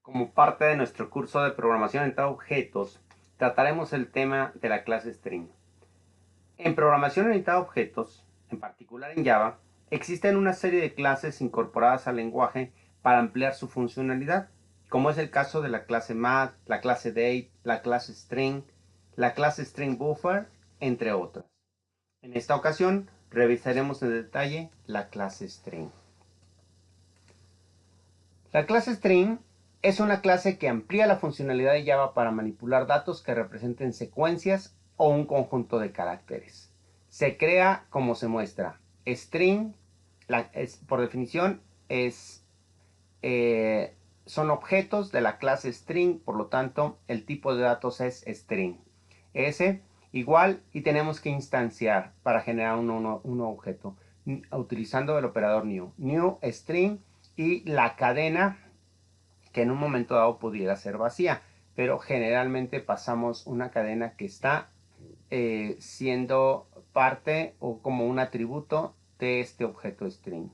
Como parte de nuestro curso de programación orientada a objetos, trataremos el tema de la clase string. En programación orientada a objetos, en particular en Java, existen una serie de clases incorporadas al lenguaje para ampliar su funcionalidad, como es el caso de la clase math, la clase date, la clase string buffer, entre otras. En esta ocasión, revisaremos en detalle la clase string. La clase string es una clase que amplía la funcionalidad de Java para manipular datos que representen secuencias o un conjunto de caracteres. Se crea como se muestra. String, por definición, eh, son objetos de la clase string, por lo tanto, el tipo de datos es string. S igual y tenemos que instanciar para generar un objeto utilizando el operador new. New string y la cadena que en un momento dado pudiera ser vacía, pero generalmente pasamos una cadena que está siendo parte o como un atributo de este objeto string.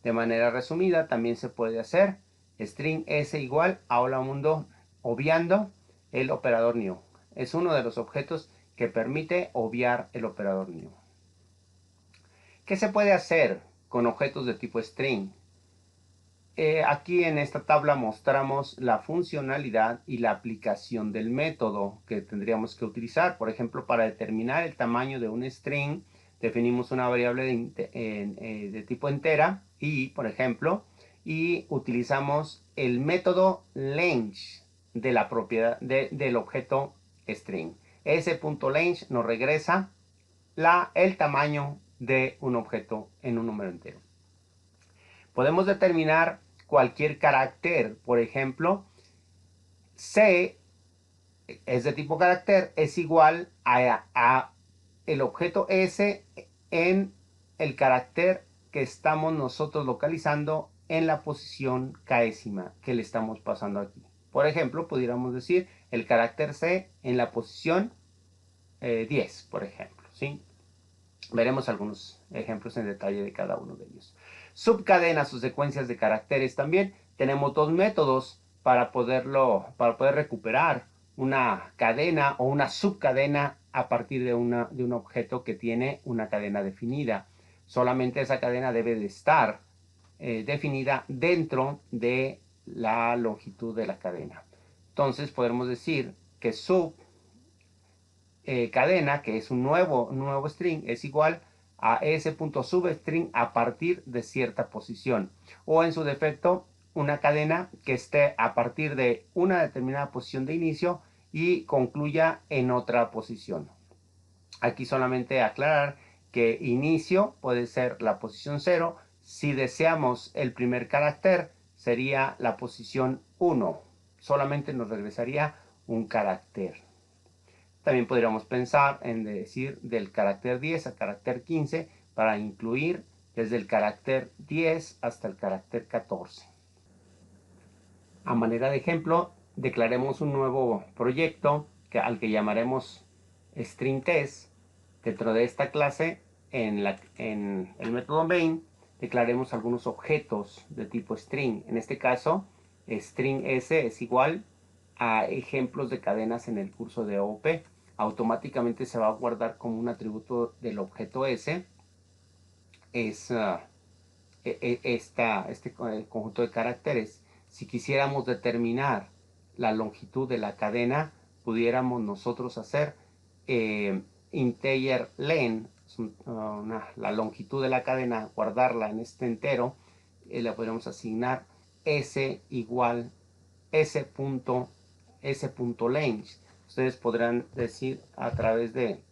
De manera resumida, también se puede hacer string s igual a hola mundo obviando el operador new. Es uno de los objetos que permite obviar el operador new. ¿Qué se puede hacer con objetos de tipo string? Aquí en esta tabla mostramos la funcionalidad y la aplicación del método que tendríamos que utilizar. Por ejemplo, para determinar el tamaño de un string, definimos una variable de tipo entera y, por ejemplo, y utilizamos el método length de la propiedad del objeto string. S.length nos regresa el tamaño de un objeto en un número entero. Podemos determinar cualquier carácter. Por ejemplo, C es de tipo carácter, es igual a el objeto S en el carácter que estamos nosotros localizando en la posición késima que le estamos pasando aquí. Por ejemplo, pudiéramos decir el carácter C en la posición 10, por ejemplo, ¿sí? Veremos algunos ejemplos en detalle de cada uno de ellos. Subcadenas o secuencias de caracteres también. Tenemos dos métodos para poder recuperar una cadena o una subcadena a partir de un objeto que tiene una cadena definida. Solamente esa cadena debe de estar definida dentro de la longitud de la cadena. Entonces podemos decir que sub cadena, que es un nuevo string, es igual a s.substring a partir de cierta posición. O en su defecto, una cadena que esté a partir de una determinada posición de inicio y concluya en otra posición. Aquí solamente aclarar que inicio puede ser la posición 0. Si deseamos el primer carácter, sería la posición 1. Solamente nos regresaría un carácter. También podríamos pensar en decir del carácter 10 al carácter 15 para incluir desde el carácter 10 hasta el carácter 14. A manera de ejemplo, declaremos un nuevo proyecto al que llamaremos stringTest. Dentro de esta clase, en el método main, declaremos algunos objetos de tipo string. En este caso, string s es igual a ejemplos de cadenas en el curso de OOP. Automáticamente se va a guardar como un atributo del objeto s. Es este conjunto de caracteres. Si quisiéramos determinar la longitud de la cadena, pudiéramos nosotros hacer integer len, la longitud de la cadena, guardarla en este entero, le podríamos asignar s igual s.length. Ustedes podrán decir a través del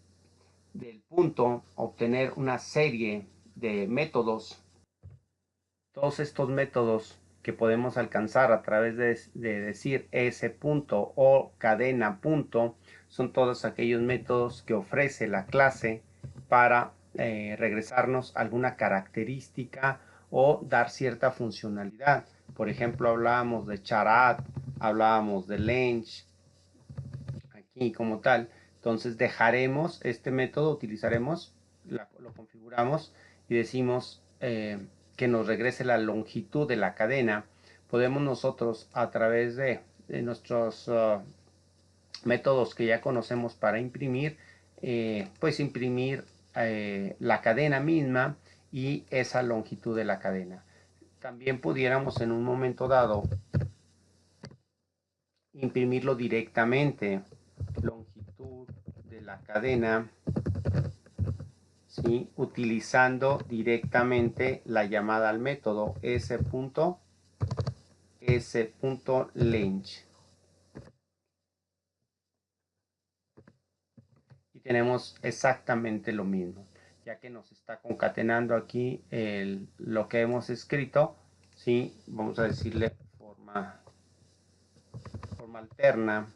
punto, obtener una serie de métodos. Todos estos métodos que podemos alcanzar a través de decir s punto o cadena punto son todos aquellos métodos que ofrece la clase para regresarnos alguna característica o dar cierta funcionalidad. Por ejemplo, hablábamos de charat, hablábamos de length, aquí como tal. Entonces dejaremos este método, utilizaremos, lo configuramos y decimos que nos regrese la longitud de la cadena. podemos nosotros a través de nuestros métodos que ya conocemos para imprimir, pues imprimir la cadena misma y esa longitud de la cadena. También pudiéramos en un momento dado imprimirlo directamente, longitud de la cadena, ¿sí? Utilizando directamente la llamada al método s.length. Y tenemos exactamente lo mismo, ya que nos está concatenando aquí lo que hemos escrito, ¿sí? Vamos a decirle forma alterna,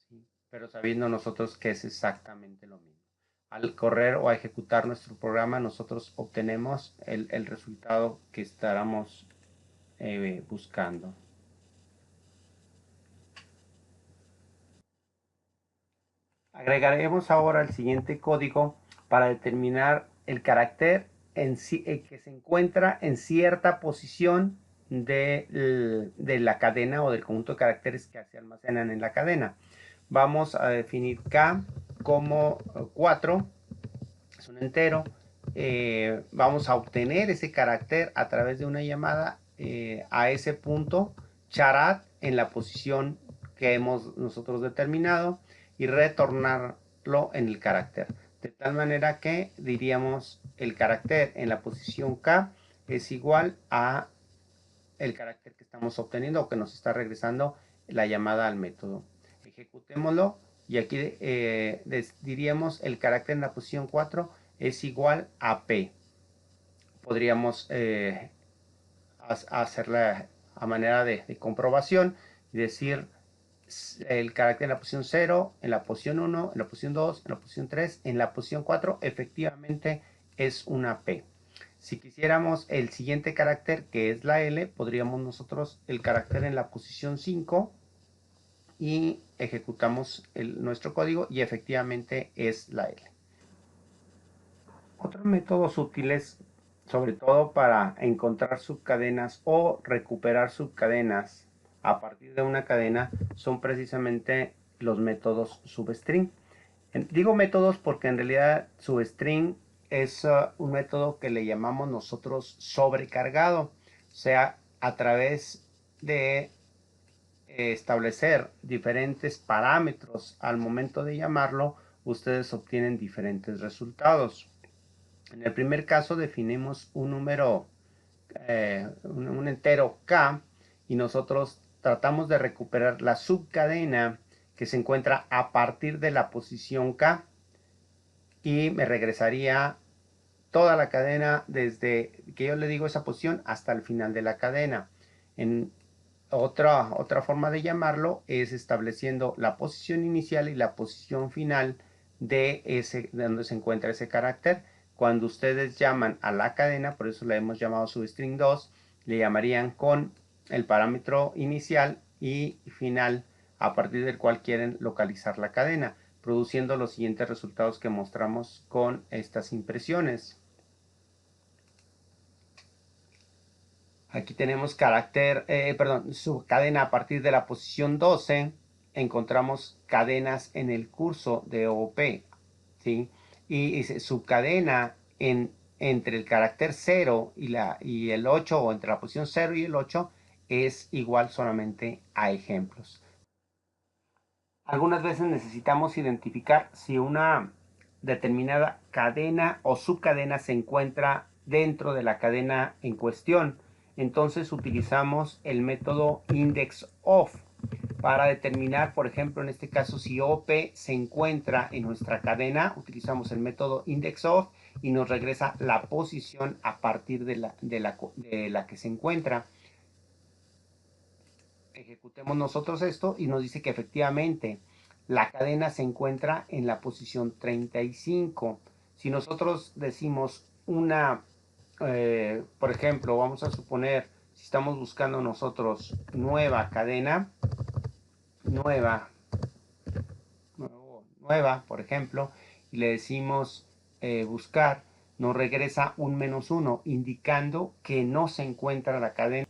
¿sí? Pero sabiendo nosotros que es exactamente lo mismo. Al correr o a ejecutar nuestro programa, nosotros obtenemos el resultado que estábamos buscando. Agregaremos ahora el siguiente código para determinar el carácter en sí, que se encuentra en cierta posición de la cadena o del conjunto de caracteres que se almacenan en la cadena. Vamos a definir K como 4, es un entero. Vamos a obtener ese carácter a través de una llamada a ese punto charat en la posición que hemos nosotros determinado y retornarlo en el carácter. De tal manera que diríamos el carácter en la posición K es igual a el carácter que estamos obteniendo o que nos está regresando la llamada al método. Ejecutémoslo y aquí diríamos el carácter en la posición 4 es igual a P. Podríamos hacerla a manera de comprobación y decir el carácter en la posición 0, en la posición 1, en la posición 2, en la posición 3, en la posición 4, efectivamente es una P. Si quisiéramos el siguiente carácter, que es la L, podríamos nosotros el carácter en la posición 5 y ejecutamos nuestro código y efectivamente es la L. Otros métodos útiles, sobre todo para encontrar subcadenas o recuperar subcadenas a partir de una cadena, son precisamente los métodos substring. Digo métodos porque en realidad substring es un método que le llamamos nosotros sobrecargado, o sea, a través de establecer diferentes parámetros al momento de llamarlo, ustedes obtienen diferentes resultados. En el primer caso definimos un número, un entero K, y nosotros tratamos de recuperar la subcadena que se encuentra a partir de la posición K y me regresaría toda la cadena desde que yo le digo esa posición hasta el final de la cadena. En otra forma de llamarlo es estableciendo la posición inicial y la posición final de donde se encuentra ese carácter. Cuando ustedes llaman a la cadena, por eso la hemos llamado substring 2, le llamarían con el parámetro inicial y final a partir del cual quieren localizar la cadena, produciendo los siguientes resultados que mostramos con estas impresiones. Aquí tenemos su cadena a partir de la posición 12. Encontramos cadenas en el curso de OP, ¿sí? Y su cadena entre el carácter 0 y el 8, o entre la posición 0 y el 8, es igual solamente a ejemplos. Algunas veces necesitamos identificar si una determinada cadena o subcadena se encuentra dentro de la cadena en cuestión. Entonces utilizamos el método indexOf para determinar, por ejemplo, en este caso, si OP se encuentra en nuestra cadena, utilizamos el método indexOf y nos regresa la posición a partir de la que se encuentra. Ejecutemos nosotros esto y nos dice que efectivamente la cadena se encuentra en la posición 35. Si nosotros decimos por ejemplo, vamos a suponer, si estamos buscando nosotros nueva cadena, nueva, por ejemplo, y le decimos buscar, nos regresa un -1, indicando que no se encuentra la cadena.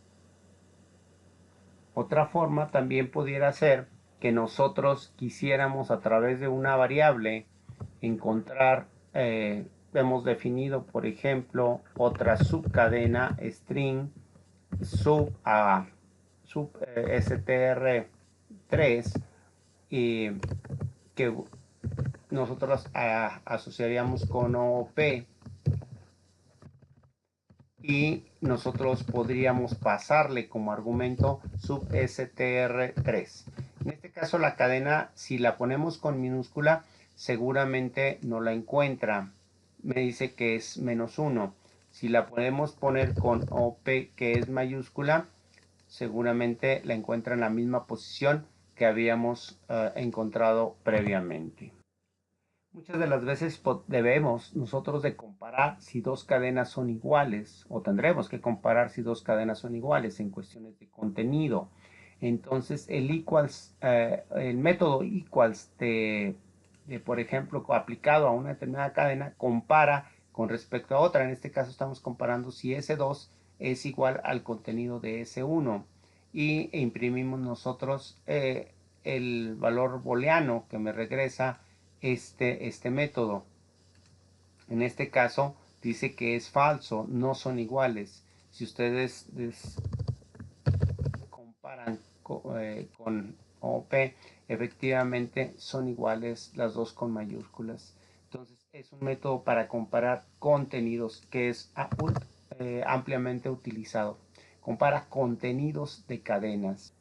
Otra forma también pudiera ser que nosotros quisiéramos a través de una variable encontrar, hemos definido por ejemplo otra subcadena string sub str3 y que nosotros asociaríamos con OP, y nosotros podríamos pasarle como argumento substr3. En este caso la cadena, si la ponemos con minúscula, seguramente no la encuentra. Me dice que es -1. Si la podemos poner con OP, que es mayúscula, seguramente la encuentra en la misma posición que habíamos encontrado previamente. Muchas de las veces debemos nosotros de comparar si dos cadenas son iguales, o tendremos que comparar si dos cadenas son iguales en cuestiones de contenido. Entonces el método equals por ejemplo, aplicado a una determinada cadena, compara con respecto a otra. En este caso estamos comparando si S2 es igual al contenido de S1 y imprimimos nosotros el valor booleano que me regresa este método. En este caso dice que es falso, no son iguales. Si ustedes comparan con OP, efectivamente son iguales las dos con mayúsculas. Entonces es un método para comparar contenidos que es ampliamente utilizado. Compara contenidos de cadenas.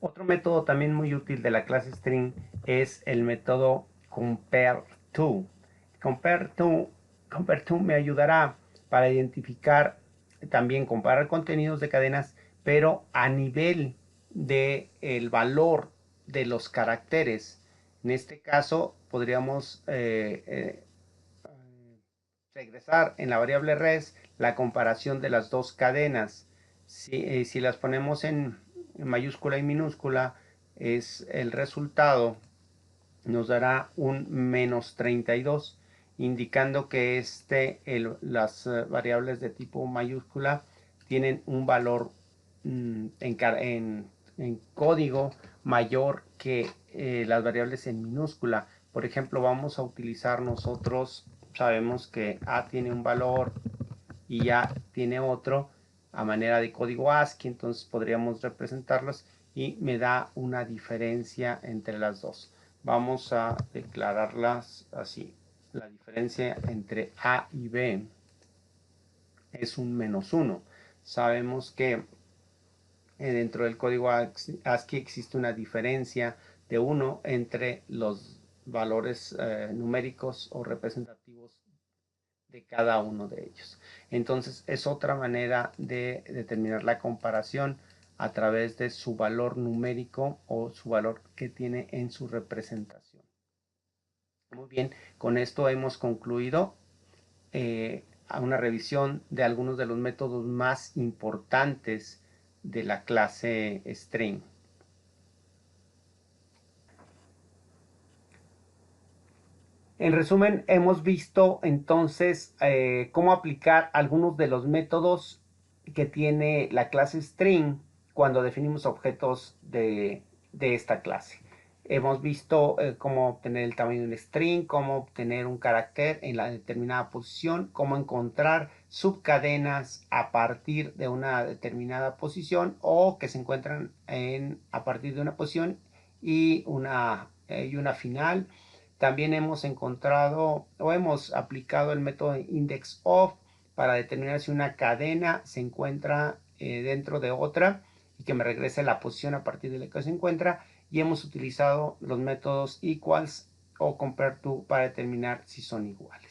Otro método también muy útil de la clase string es el método compareTo. compareTo me ayudará para identificar, también comparar contenidos de cadenas, pero a nivel del valor de los caracteres. En este caso podríamos regresar en la variable res la comparación de las dos cadenas. Si las ponemos en mayúscula y minúscula, es el resultado nos dará un -32, indicando que las variables de tipo mayúscula tienen un valor en código mayor que las variables en minúscula. Por ejemplo, vamos a utilizar nosotros, sabemos que A tiene un valor y A tiene otro a manera de código ASCII, entonces podríamos representarlos y me da una diferencia entre las dos. Vamos a declararlas así. La diferencia entre A y B es un -1. Sabemos que dentro del código ASCII existe una diferencia de 1 entre los valores numéricos o representativos de cada uno de ellos. Entonces es otra manera de determinar la comparación a través de su valor numérico o su valor que tiene en su representación. Muy bien, con esto hemos concluido una revisión de algunos de los métodos más importantes de la clase string. En resumen, hemos visto entonces cómo aplicar algunos de los métodos que tiene la clase string cuando definimos objetos de esta clase. Hemos visto cómo obtener el tamaño de un string, cómo obtener un carácter en la determinada posición, cómo encontrar subcadenas a partir de una determinada posición o que se encuentran a partir de una posición y una final. También hemos encontrado o hemos aplicado el método indexOf para determinar si una cadena se encuentra dentro de otra y que me regrese la posición a partir de la que se encuentra. Y hemos utilizado los métodos equals o compareTo para determinar si son iguales.